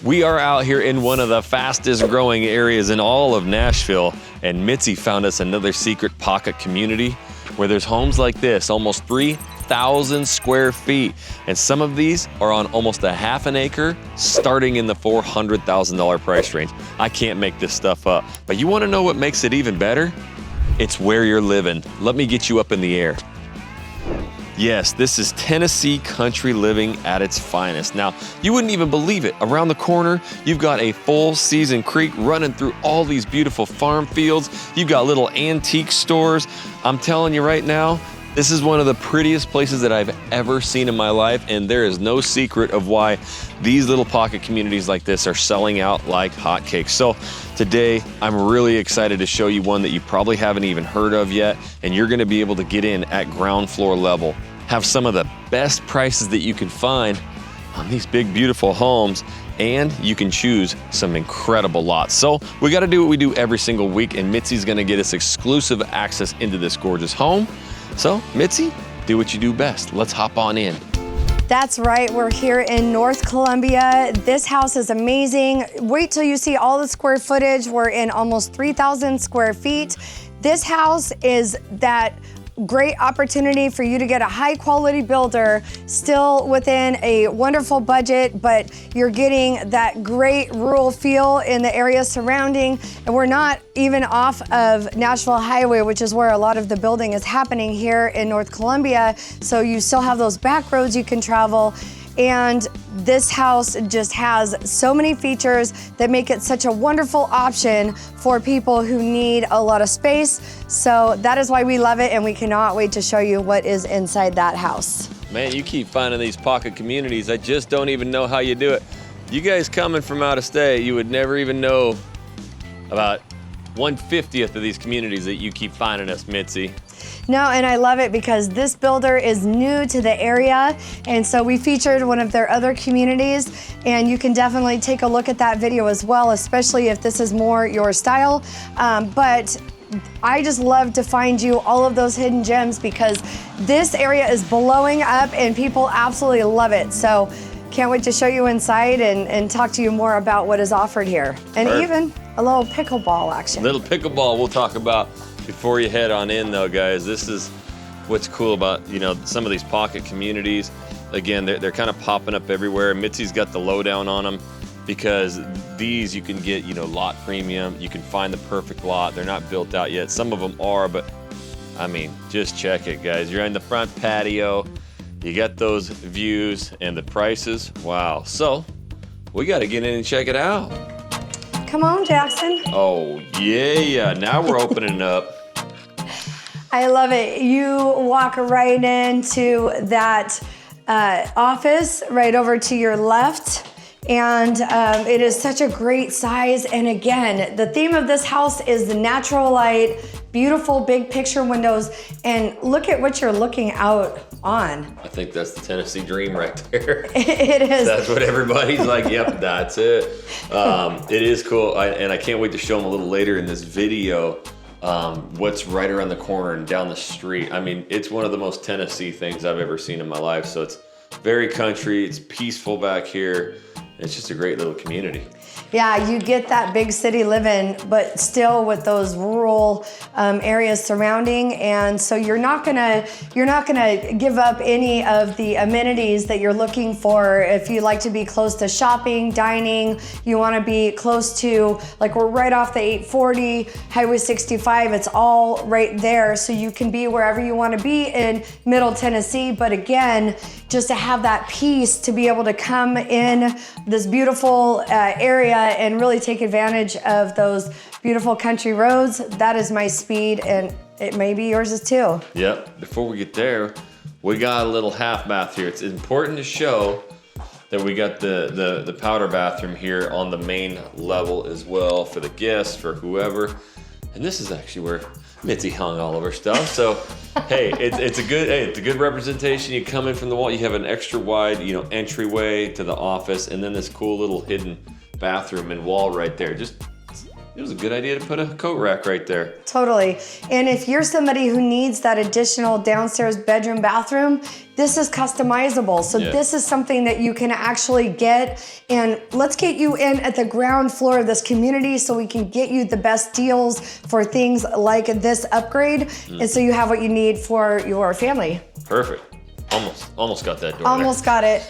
We are out here in one of the fastest growing areas in all of Nashville, and Mitzi found us another secret pocket community where there's homes like this, almost 3,000 square feet. And some of these are on almost a half an acre, starting in the $400,000 price range. I can't make this stuff up. But you wanna know what makes it even better? It's where you're living. Let me get you up in the air. Yes, this is Tennessee country living at its finest. Now, you wouldn't even believe it. Around the corner, you've got a full season creek running through all these beautiful farm fields. You've got little antique stores. I'm telling you right now, this is one of the prettiest places that I've ever seen in my life, and there is no secret of why these little pocket communities like this are selling out like hotcakes. So today, I'm really excited to show you one that you probably haven't even heard of yet, and you're gonna be able to get in at ground floor level. Have some of the best prices that you can find on these big, beautiful homes, and you can choose some incredible lots. So we gotta do what we do every single week, and Mitzi's gonna get us exclusive access into this gorgeous home. So Mitzi, do what you do best. Let's hop on in. That's right, we're here in North Columbia. This house is amazing. Wait till you see all the square footage. We're in almost 3,000 square feet. This house is that great opportunity for you to get a high quality builder, still within a wonderful budget, but you're getting that great rural feel in the area surrounding. And we're not even off of Nashville Highway, which is where a lot of the building is happening here in North Columbia. So you still have those back roads you can travel. And this house just has so many features that make it such a wonderful option for people who need a lot of space. So that is why we love it, and we cannot wait to show you what is inside that house. Man, you keep finding these pocket communities. I just don't even know how you do it. You guys coming from out of state, you would never even know about 1/50th of these communities that you keep finding us, Mitzi. No, and I love it because this builder is new to the area, and so we featured one of their other communities, and you can definitely take a look at that video as well, especially if this is more your style. But I just love to find you all of those hidden gems because this area is blowing up and people absolutely love it. So can't wait to show you inside and talk to you more about what is offered here. And even a little pickleball action. Little pickleball we'll talk about before you head on in though, guys. This is what's cool about, you know, some of these pocket communities. Again, they're kind of popping up everywhere. Mitzi's got the lowdown on them because these you can get, you know, lot premium. You can find the perfect lot. They're not built out yet. Some of them are, but I mean, just check it, guys. You're in the front patio. You got those views and the prices. Wow. So we got to get in and check it out. Come on, Jackson. Oh, yeah. Now we're opening up. I love it. You walk right into that office right over to your left. And it is such a great size. And again, the theme of this house is the natural light, beautiful big picture windows, and look at what you're looking out on. I think that's the Tennessee dream right there. It is. That's what everybody's like, yep, that's it. It is cool, and I can't wait to show them a little later in this video what's right around the corner and down the street. I mean, it's one of the most Tennessee things I've ever seen in my life. So it's very country, it's peaceful back here. It's just a great little community. Yeah, you get that big city living, but still with those rural areas surrounding, and so you're not gonna give up any of the amenities that you're looking for. If you like to be close to shopping, dining, you want to be close to, like we're right off the 840, Highway 65. It's all right there, so you can be wherever you want to be in Middle Tennessee. But again, just to have that peace to be able to come in this beautiful area and really take advantage of those beautiful country roads. That is my speed, and it may be yours too. Yep. Before we get there, we got a little half bath here. It's important to show that we got the powder bathroom here on the main level as well for the guests, for whoever. And this is actually where Mitzi hung all of her stuff. So, hey, it's a good representation. You come in from the wall, you have an extra wide, you know, entryway to the office, and then this cool little hidden bathroom and wall right there. Just it was a good idea to put a coat rack right there. Totally. And if you're somebody who needs that additional downstairs bedroom, bathroom, this is customizable. So this is something that you can actually get. And let's get you in at the ground floor of this community so we can get you the best deals for things like this upgrade. And so you have what you need for your family. Perfect. Almost got that door. Almost got it.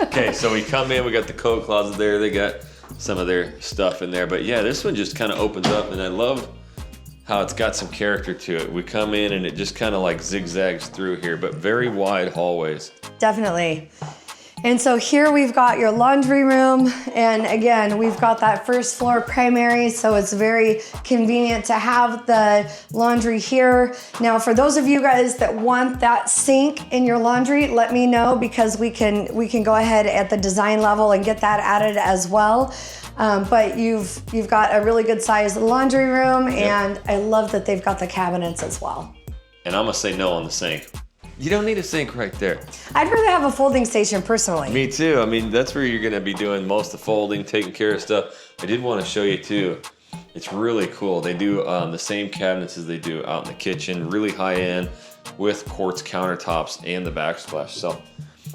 Okay, so we come in, we got the coat closet there. They got some of their stuff in there. But yeah, this one just kind of opens up, and I love how it's got some character to it. We come in and it just kind of like zigzags through here, but very wide hallways. Definitely. And so here we've got your laundry room. And again, we've got that first floor primary, so it's very convenient to have the laundry here. Now, for those of you guys that want that sink in your laundry, let me know, because we can go ahead at the design level and get that added as well. But you've got a really good sized laundry room, and I love that they've got the cabinets as well. And I'm gonna say no on the sink. You don't need a sink right there. I'd rather have a folding station personally. Me too. I mean, that's where you're gonna be doing most of the folding, taking care of stuff. I did want to show you too. It's really cool. They do the same cabinets as they do out in the kitchen, really high end with quartz countertops and the backsplash. So,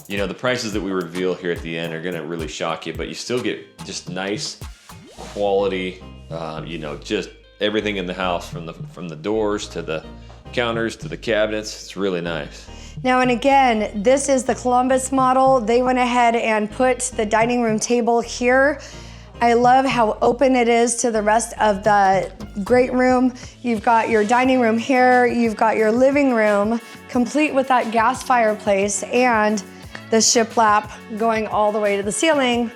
you know, the prices that we reveal here at the end are gonna really shock you, but you still get just nice quality, you know, just everything in the house, from the doors to the counters to the cabinets. It's really nice. Now, and again, this is the Columbus model. They went ahead and put the dining room table here. I love how open it is to the rest of the great room. You've got your dining room here. You've got your living room, complete with that gas fireplace and the shiplap going all the way to the ceiling.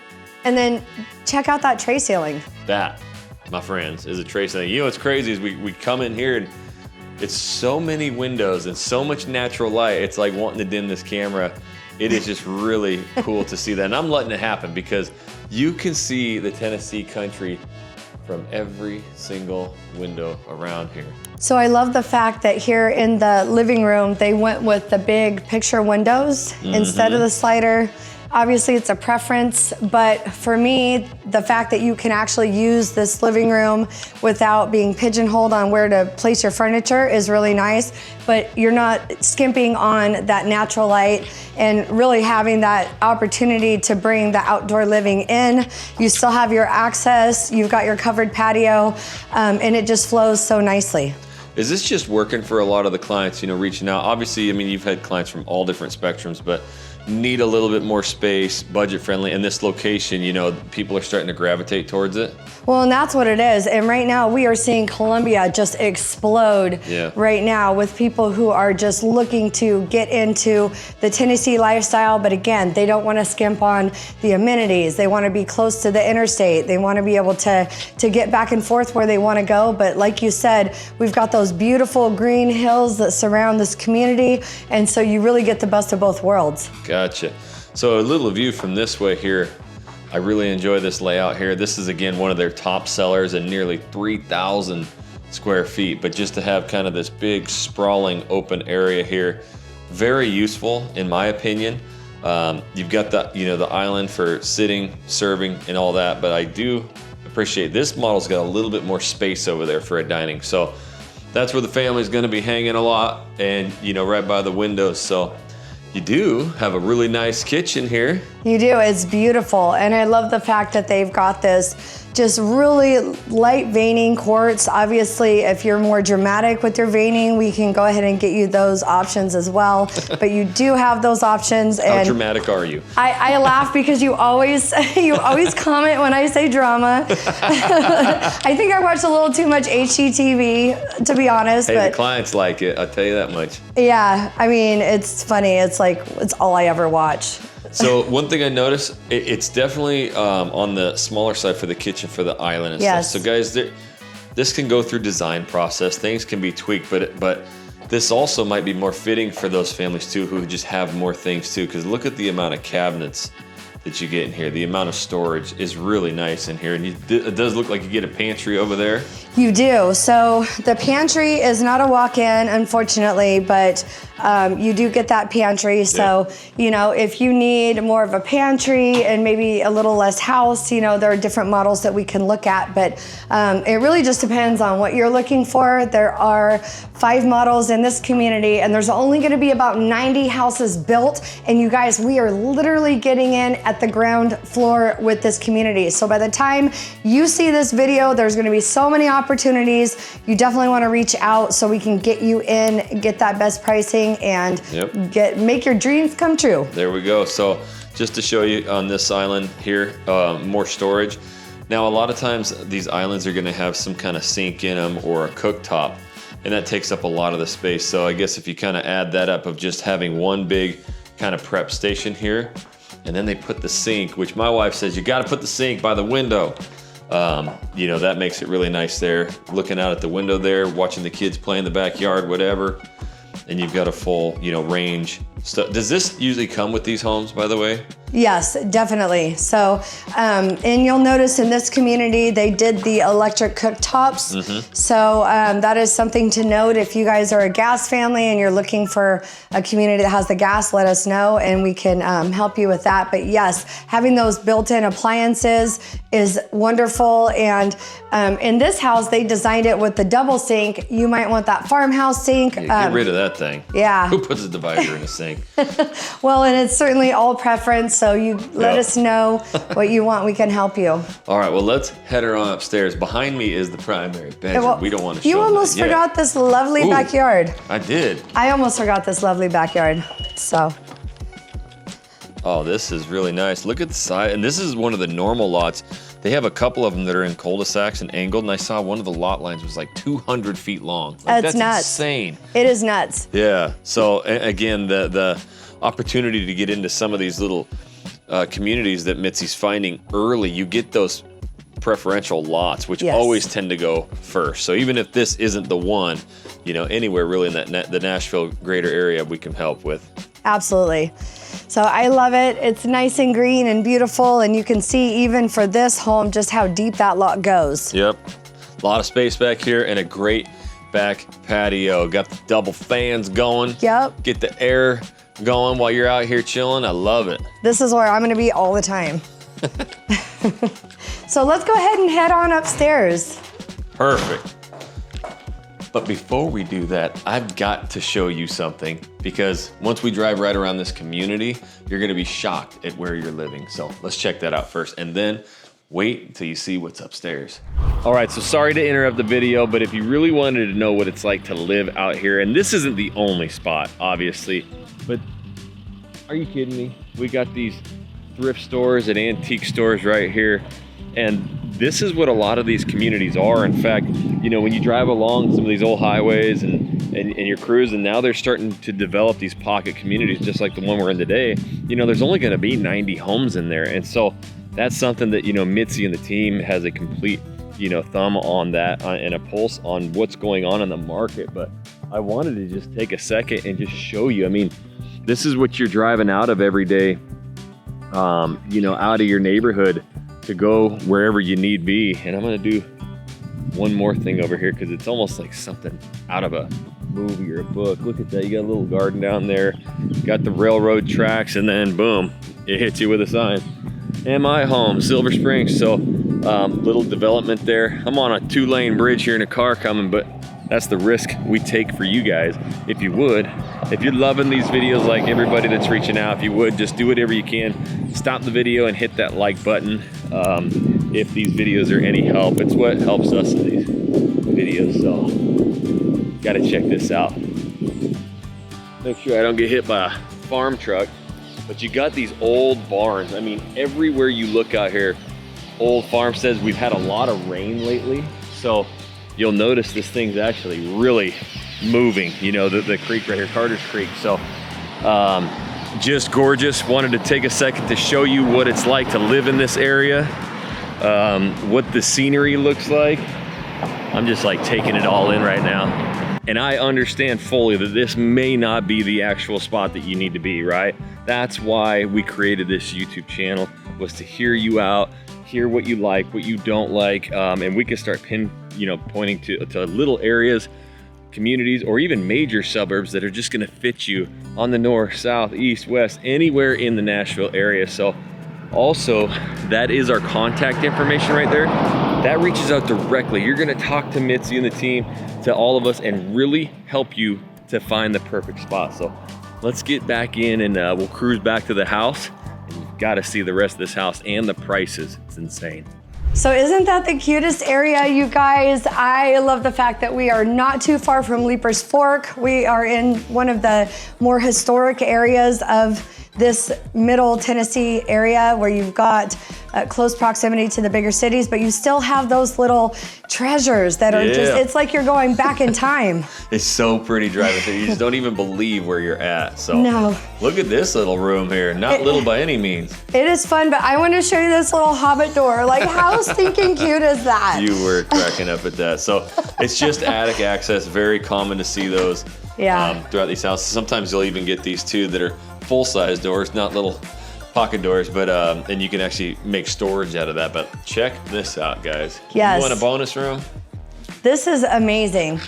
And then check out that tray ceiling. That, my friends, is a tray ceiling. You know what's crazy is we come in here and it's so many windows and so much natural light. It's like wanting to dim this camera. It is just really cool to see that. And I'm letting it happen because you can see the Tennessee country from every single window around here. So I love the fact that here in the living room, they went with the big picture windows instead of the slider. Obviously, it's a preference, but for me, the fact that you can actually use this living room without being pigeonholed on where to place your furniture is really nice, but you're not skimping on that natural light and really having that opportunity to bring the outdoor living in. You still have your access, you've got your covered patio, and it just flows so nicely. Is this just working for a lot of the clients, you know, reaching out? Obviously, I mean, you've had clients from all different spectrums, but need a little bit more space, budget friendly, and this location, you know, people are starting to gravitate towards it. Well, and that's what it is. And right now we are seeing Columbia just explode right now with people who are just looking to get into the Tennessee lifestyle. But again, they don't want to skimp on the amenities. They want to be close to the interstate. They want to be able to get back and forth where they want to go. But like you said, we've got those beautiful green hills that surround this community. And so you really get the best of both worlds. Gotcha. So a little view from this way here. I really enjoy this layout here. This is, again, one of their top sellers and nearly 3,000 square feet. But just to have kind of this big sprawling open area here, very useful in my opinion. You've got the, you know, the island for sitting, serving, and all that. But I do appreciate this model's got a little bit more space over there for a dining. So that's where the family's going to be hanging a lot, and you know, right by the windows. So you do have a really nice kitchen here. You do, it's beautiful. And I love the fact that they've got this just really light veining quartz. Obviously, if you're more dramatic with your veining, we can go ahead and get you those options as well. But you do have those options. How dramatic are you? I laugh because you always comment when I say drama. I think I watch a little too much HGTV, to be honest. Hey, but the clients like it, I'll tell you that much. Yeah, I mean, it's funny. It's like, it's all I ever watch. So one thing I noticed, it's definitely on the smaller side for the kitchen, for the island and stuff. So guys, this can go through design process. Things can be tweaked, but this also might be more fitting for those families too who just have more things too. Because look at the amount of cabinets that you get in here. The amount of storage is really nice in here, and it does look like you get a pantry over there. You do. So the pantry is not a walk-in, unfortunately, but you do get that pantry. So, you know, if you need more of a pantry and maybe a little less house, you know, there are different models that we can look at, but it really just depends on what you're looking for. There are 5 models in this community, and there's only going to be about 90 houses built. And you guys, we are literally getting in at the ground floor with this community. So by the time you see this video, there's going to be so many opportunities. You definitely want to reach out so we can get you in, get that best pricing, and make your dreams come true. There we go. So just to show you on this island here, more storage. Now, a lot of times these islands are going to have some kind of sink in them or a cooktop, and that takes up a lot of the space. So I guess if you kind of add that up of just having one big kind of prep station here, and then they put the sink, which my wife says you got to put the sink by the window. You know, that makes it really nice there. Looking out at the window there, watching the kids play in the backyard, whatever. And you've got a full, you know, range stuff. Does this usually come with these homes, by the way? Yes, definitely. So, and you'll notice in this community, they did the electric cooktops. So that is something to note. If you guys are a gas family and you're looking for a community that has the gas, let us know and we can help you with that. But yes, having those built-in appliances is wonderful. And in this house, they designed it with the double sink. You might want that farmhouse sink. Yeah, get rid of that thing. Yeah. Who puts a divider in a sink? Well, and it's certainly all preference. So you let us know what you want. We can help you. All right, well, let's head her on upstairs. Behind me is the primary bedroom. Well, we don't want to show you almost forgot this lovely backyard. I did. I almost forgot this lovely backyard. So. Oh, this is really nice. Look at the side. And this is one of the normal lots. They have a couple of them that are in cul-de-sacs and angled, and I saw one of the lot lines was like 200 feet long. Like, that's nuts. Insane. It is nuts. Yeah. So again, the opportunity to get into some of these little communities that Mitzi's finding early, you get those preferential lots, which always tend to go first. So even if this isn't the one, you know, anywhere really in that the Nashville greater area, we can help with. Absolutely. So I love it. It's nice and green and beautiful, and you can see even for this home just how deep that lot goes. Yep. A lot of space back here and a great back patio. Got the double fans going. Yep. Get the air going while you're out here chilling. I love it. This is where I'm going to be all the time. So let's go ahead and head on upstairs. Perfect. But before we do that, I've got to show you something, because once we drive right around this community, you're going to be shocked at where you're living. So let's check that out first, and then wait until you see what's upstairs. All right, so sorry to interrupt the video, but if you really wanted to know what it's like to live out here, and this isn't the only spot, obviously, but are you kidding me? We got these thrift stores and antique stores right here, and this is what a lot of these communities are. In fact, you know, when you drive along some of these old highways and you're cruising, now they're starting to develop these pocket communities just like the one we're in today. You know, there's only going to be 90 homes in there, and so that's something that, you know, Mitzi and the team has a complete, you know, thumb on that and a pulse on what's going on in the market. But I wanted to just take a second and just show you. I mean, this is what you're driving out of every day, you know, out of your neighborhood to go wherever you need be. And I'm gonna do one more thing over here because it's almost like something out of a movie or a book. Look at that, you got a little garden down there, got the railroad tracks, and then boom, it hits you with a sign. And my home, Silver Springs. So little development there. I'm on a 2-lane bridge here in a car coming, but that's the risk we take for you guys. If you would, if you're loving these videos like everybody that's reaching out, if you would, just do whatever you can. Stop the video and hit that like button. If these videos are any help, it's what helps us in these videos. So, gotta check this out. Make sure I don't get hit by a farm truck. But you got these old barns. I mean, everywhere you look out here, old farmsteads. We've had a lot of rain lately, so you'll notice this thing's actually really moving. You know, the creek right here, Carter's Creek. So just gorgeous. Wanted to take a second to show you what it's like to live in this area, what the scenery looks like. I'm just like taking it all in right now. And I understand fully that this may not be the actual spot that you need to be, right? That's why we created this YouTube channel, was to hear you out, hear what you like, what you don't like, and we can start pointing to little areas, communities, or even major suburbs that are just gonna fit you on the north, south, east, west, anywhere in the Nashville area. So also, that is our contact information right there. That reaches out directly. You're gonna talk to Mitzi and the team, to all of us, and really help you to find the perfect spot. So let's get back in and we'll cruise back to the house. And you've gotta see the rest of this house and the prices. It's insane. So isn't that the cutest area, you guys? I love the fact that we are not too far from Leaper's Fork. We are in one of the more historic areas of this middle Tennessee area where you've got close proximity to the bigger cities, but you still have those little treasures that are it's like you're going back in time. It's so pretty driving through. You just don't even believe where you're at. So no. Look at this little room here. Not little by any means. It is fun, but I want to show you this little hobbit door. Like, how stinking cute is that? You were cracking up at that. So it's just attic access. Very common to see those throughout these houses. Sometimes you'll even get these too that are full-size doors, not little pocket doors, but and you can actually make storage out of that. But check this out, guys. Yes. You want a bonus room? This is amazing.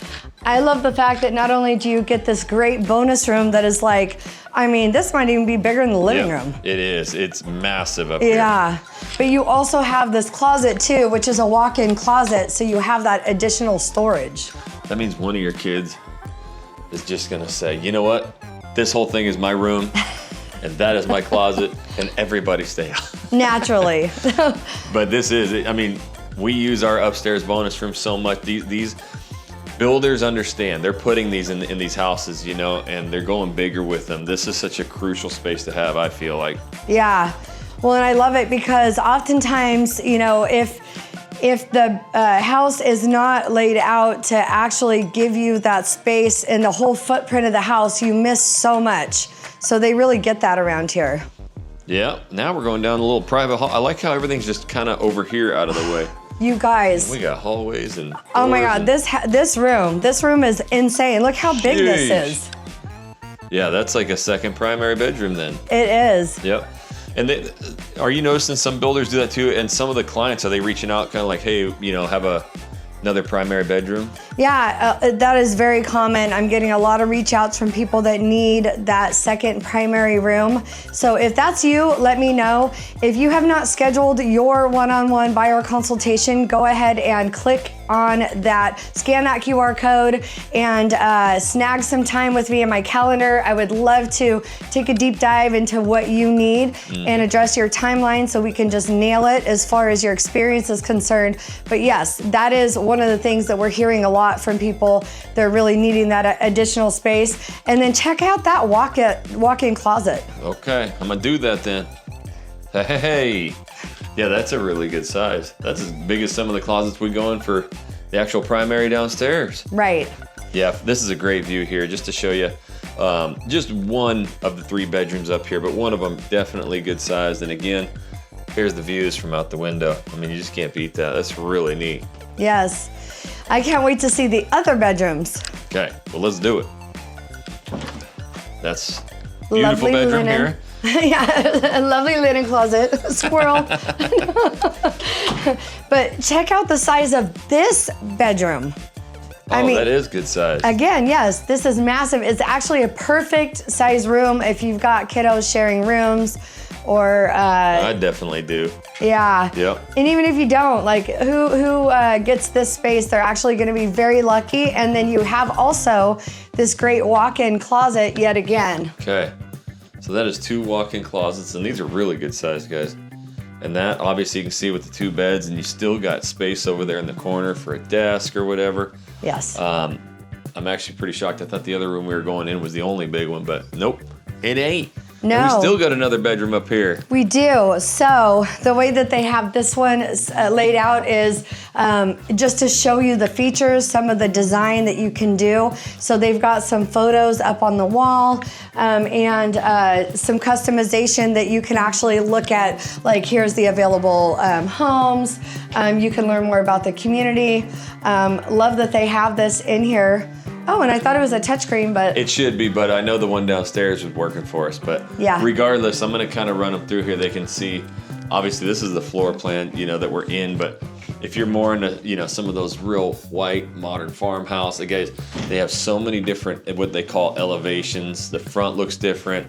I love the fact that not only do you get this great bonus room that is like, I mean, this might even be bigger than the living room. It is. It's massive up here. Yeah, but you also have this closet too, which is a walk-in closet, so you have that additional storage. That means one of your kids is just gonna say, you know what? This whole thing is my room, and that is my closet, and everybody stay out. Naturally. But this is, I mean, we use our upstairs bonus room so much. These builders understand. They're putting these in these houses, you know, and they're going bigger with them. This is such a crucial space to have, I feel like. Yeah. Well, and I love it because oftentimes, you know, if the house is not laid out to actually give you that space and the whole footprint of the house, you miss so much. So they really get that around here. Yeah, now we're going down a little private hall. I like how everything's just kind of over here out of the way. You guys. We got hallways and oh my God, this room is insane. Look how big this is. Yeah, that's like a second primary bedroom then. It is. Yep. And are you noticing some builders do that too? And some of the clients, are they reaching out kind of like, hey, you know, have another primary bedroom? Yeah, that is very common. I'm getting a lot of reach outs from people that need that second primary room. So if that's you, let me know. If you have not scheduled your one-on-one buyer consultation, go ahead and click on that, scan that QR code, and snag some time with me in my calendar. I would love to take a deep dive into what you need and address your timeline so we can just nail it as far as your experience is concerned. But yes, that is one of the things that we're hearing a lot from people. They're really needing that additional space. And then check out that walk-in closet. Okay, I'm gonna do that then. Hey. Yeah, that's a really good size. That's as big as some of the closets we go in for the actual primary downstairs. Right. Yeah, this is a great view here, just to show you just one of the 3 bedrooms up here, but one of them definitely good sized. And again, here's the views from out the window. I mean, you just can't beat that. That's really neat. Yes. I can't wait to see the other bedrooms. Okay, well, let's do it. That's a beautiful bedroom here. Yeah, a lovely linen closet, squirrel. But check out the size of this bedroom. I mean, that is good size. Again, yes, this is massive. It's actually a perfect size room if you've got kiddos sharing rooms or... I definitely do. Yeah. Yep. And even if you don't, like who gets this space, they're actually gonna be very lucky. And then you have also this great walk-in closet yet again. Okay. So that is 2 walk-in closets, and these are really good size, guys. And that, obviously, you can see with the 2 beds, and you still got space over there in the corner for a desk or whatever. Yes. I'm actually pretty shocked. I thought the other room we were going in was the only big one, but nope, it ain't. No. And we still got another bedroom up here. We do. So the way that they have this one laid out is just to show you the features, some of the design that you can do. So they've got some photos up on the wall and some customization that you can actually look at, like here's the available homes. You can learn more about the community. Love that they have this in here. Oh, and I thought it was a touchscreen, but It should be, but I know the one downstairs was working for us. But yeah. Regardless, I'm gonna kind of run them through here. They can see, obviously this is the floor plan, that we're in, but if you're more into, some of those real white modern farmhouse, guys, they have so many different, what they call elevations. The front looks different.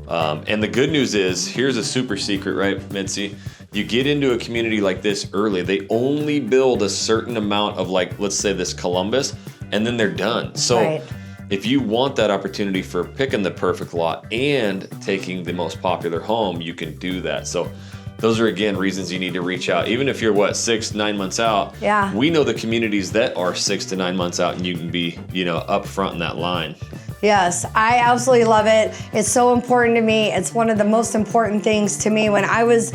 And the good news is, here's a super secret, right, Mitzi? You get into a community like this early, they only build a certain amount of, like, let's say this Columbus, and then they're done. So Right. if you want that opportunity for picking the perfect lot and taking the most popular home, you can do that. So those are, again, reasons you need to reach out. Even if you're, 6-9 months out, Yeah. we know the communities that are 6 to 9 months out, and you can be, up front in that line. Yes, I absolutely love it. It's so important to me. It's one of the most important things to me. When I was,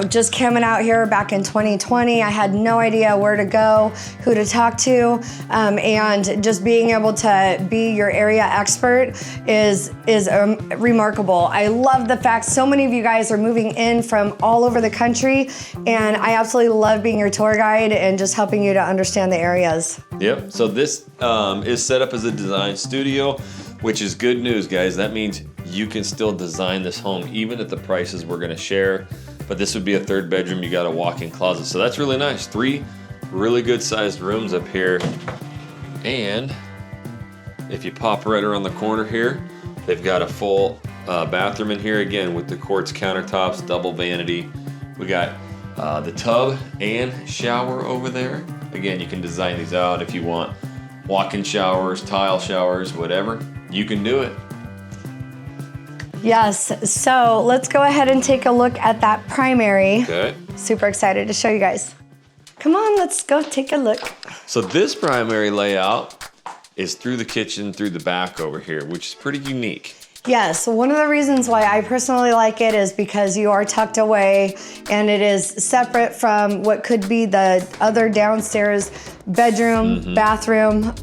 just coming out here back in 2020, I had no idea where to go, who to talk to, and just being able to be your area expert is remarkable. I love the fact so many of you guys are moving in from all over the country, and I absolutely love being your tour guide and just helping you to understand the areas. Yep, so this is set up as a design studio, which is good news, guys. That means you can still design this home even at the prices we're gonna share, but this would be a 3rd bedroom. You got a walk-in closet, so that's really nice. 3 really good sized rooms up here. And if you pop right around the corner here, they've got a full bathroom in here, again, with the quartz countertops, double vanity. We got the tub and shower over there. Again, you can design these out if you want walk-in showers, tile showers, whatever. You can do it. Yes, so let's go ahead and take a look at that primary. Okay. Super excited to show you guys. Come on, let's go take a look. So this primary layout is through the kitchen, through the back over here, which is pretty unique. Yes, one of the reasons why I personally like it is because you are tucked away and it is separate from what could be the other downstairs bedroom, bathroom.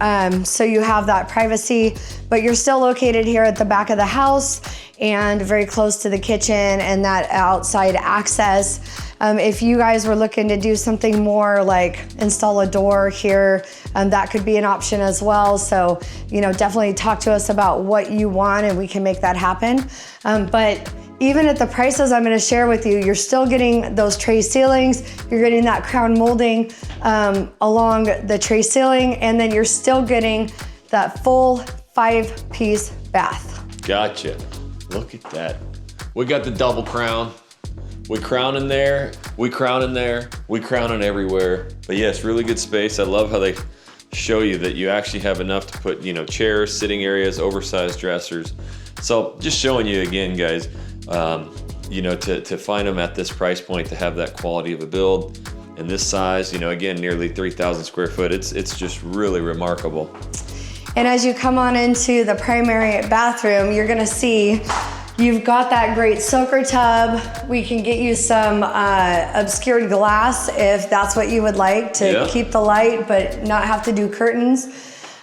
So you have that privacy, but you're still located here at the back of the house and very close to the kitchen and that outside access. If you guys were looking to do something more like install a door here, that could be an option as well. So, definitely talk to us about what you want and we can make that happen. But even at the prices I'm gonna share with you, you're still getting those tray ceilings, you're getting that crown molding along the tray ceiling, and then you're still getting that full 5-piece bath. Gotcha. Look at that. We got the double crown. We crown in there, we crown in there, we crown in everywhere. But yes, really good space. I love how they show you that you actually have enough to put, chairs, sitting areas, oversized dressers. So just showing you again, guys, to find them at this price point, to have that quality of a build and this size, again, nearly 3,000 square foot. It's just really remarkable. And as you come on into the primary bathroom, you're gonna see you've got that great soaker tub. We can get you some obscured glass if that's what you would like to keep the light, but not have to do curtains.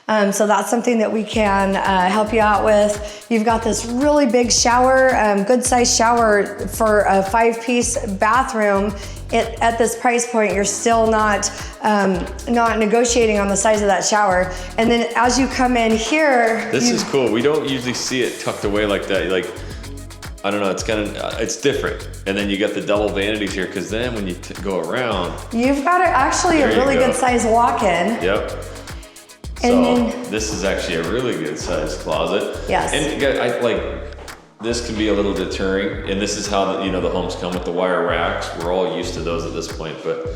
So that's something that we can help you out with. You've got this really big shower, good sized shower for a 5-piece bathroom. At this price point, you're still not negotiating on the size of that shower. And then as you come in here, this is cool. We don't usually see it tucked away like that. Like, I don't know, it's different. And then you got the double vanities here, because then when you go around, you've got actually a really good sized walk-in. Yep. And so then, this is actually a really good sized closet. Yes. And this can be a little deterring, and this is how the homes come with the wire racks. We're all used to those at this point, but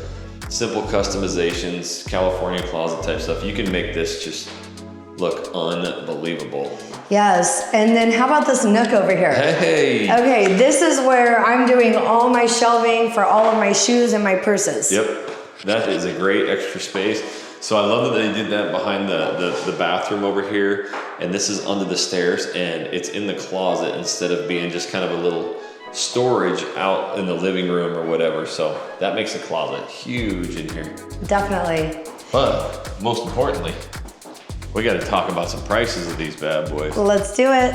simple customizations, California closet type stuff, you can make this just look unbelievable. Yes, and then how about this nook over here? Hey! Okay, this is where I'm doing all my shelving for all of my shoes and my purses. Yep, that is a great extra space. So I love that they did that behind the bathroom over here, and this is under the stairs, and it's in the closet instead of being just kind of a little storage out in the living room or whatever. So that makes the closet huge in here. Definitely. But most importantly, we got to talk about some prices of these bad boys. Let's do it.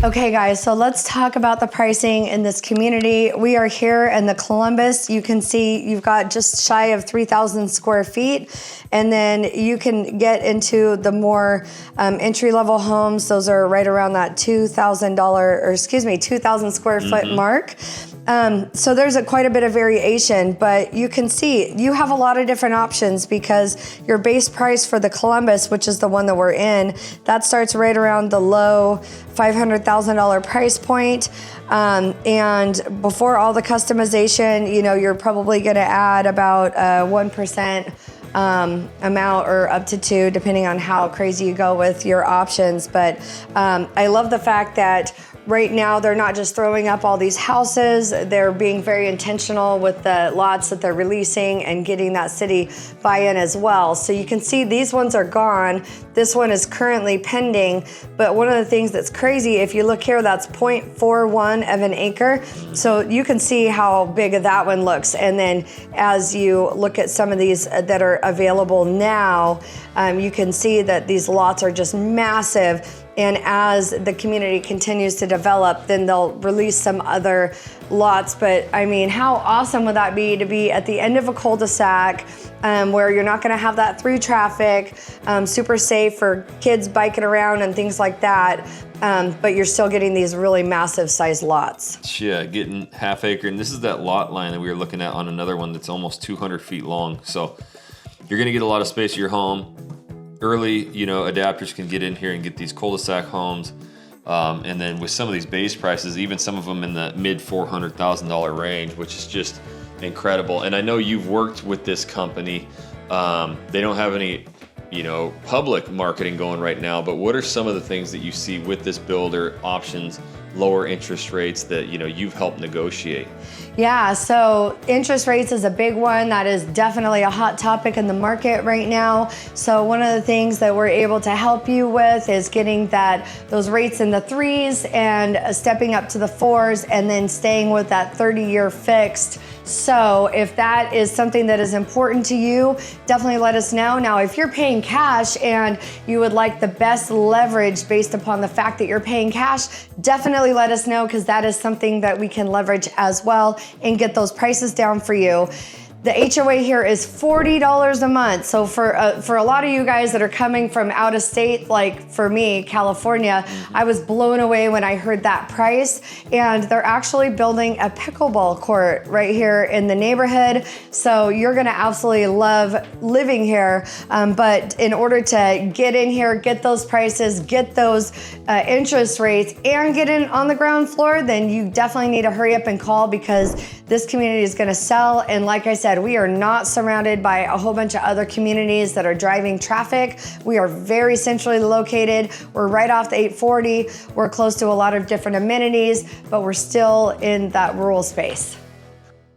Okay guys, so let's talk about the pricing in this community. We are here in the Columbus. You can see you've got just shy of 3,000 square feet. And then you can get into the more entry-level homes. Those are right around that $2,000 square foot mark. So there's quite a bit of variation, but you can see you have a lot of different options because your base price for the Columbus, which is the one that we're in, that starts right around the low $500,000 price point. And before all the customization, you know, you're probably gonna add about 1% amount or up to 2, depending on how crazy you go with your options. But I love the fact that right now they're not just throwing up all these houses, they're being very intentional with the lots that they're releasing and getting that city buy-in as well. So you can see these ones are gone. This one is currently pending, but one of the things that's crazy, if you look here, that's 0.41 of an acre. So you can see how big that one looks. And then as you look at some of these that are available now, you can see that these lots are just massive. And as the community continues to develop, then they'll release some other lots. But I mean, how awesome would that be to be at the end of a cul-de-sac where you're not gonna have that through traffic, super safe for kids biking around and things like that. But you're still getting these really massive sized lots. Yeah, getting half acre. And this is that lot line that we were looking at on another one that's almost 200 feet long. So you're gonna get a lot of space in your home. Early, you know, adapters can get in here and get these cul-de-sac homes. And then with some of these base prices, even some of them in the mid $400,000 range, which is just incredible. And I know you've worked with this company. They don't have any, you know, public marketing going right now, but what are some of the things that you see with this builder, options, lower interest rates that, you know, you've helped negotiate? Yeah, so interest rates is a big one. That is definitely a hot topic in the market right now. So one of the things that we're able to help you with is getting those rates in the 3s and stepping up to the 4s and then staying with that 30-year fixed. So if that is something that is important to you, definitely let us know. Now, if you're paying cash and you would like the best leverage based upon the fact that you're paying cash, definitely let us know, because that is something that we can leverage as well and get those prices down for you. The HOA here is $40 a month. So for a lot of you guys that are coming from out of state, like for me, California, I was blown away when I heard that price. And they're actually building a pickleball court right here in the neighborhood. So you're gonna absolutely love living here. But in order to get in here, get those prices, get those interest rates, and get in on the ground floor, then you definitely need to hurry up and call, because this community is gonna sell. And like I said, we are not surrounded by a whole bunch of other communities that are driving traffic. We are very centrally located. We're right off the 840. We're close to a lot of different amenities, but we're still in that rural space.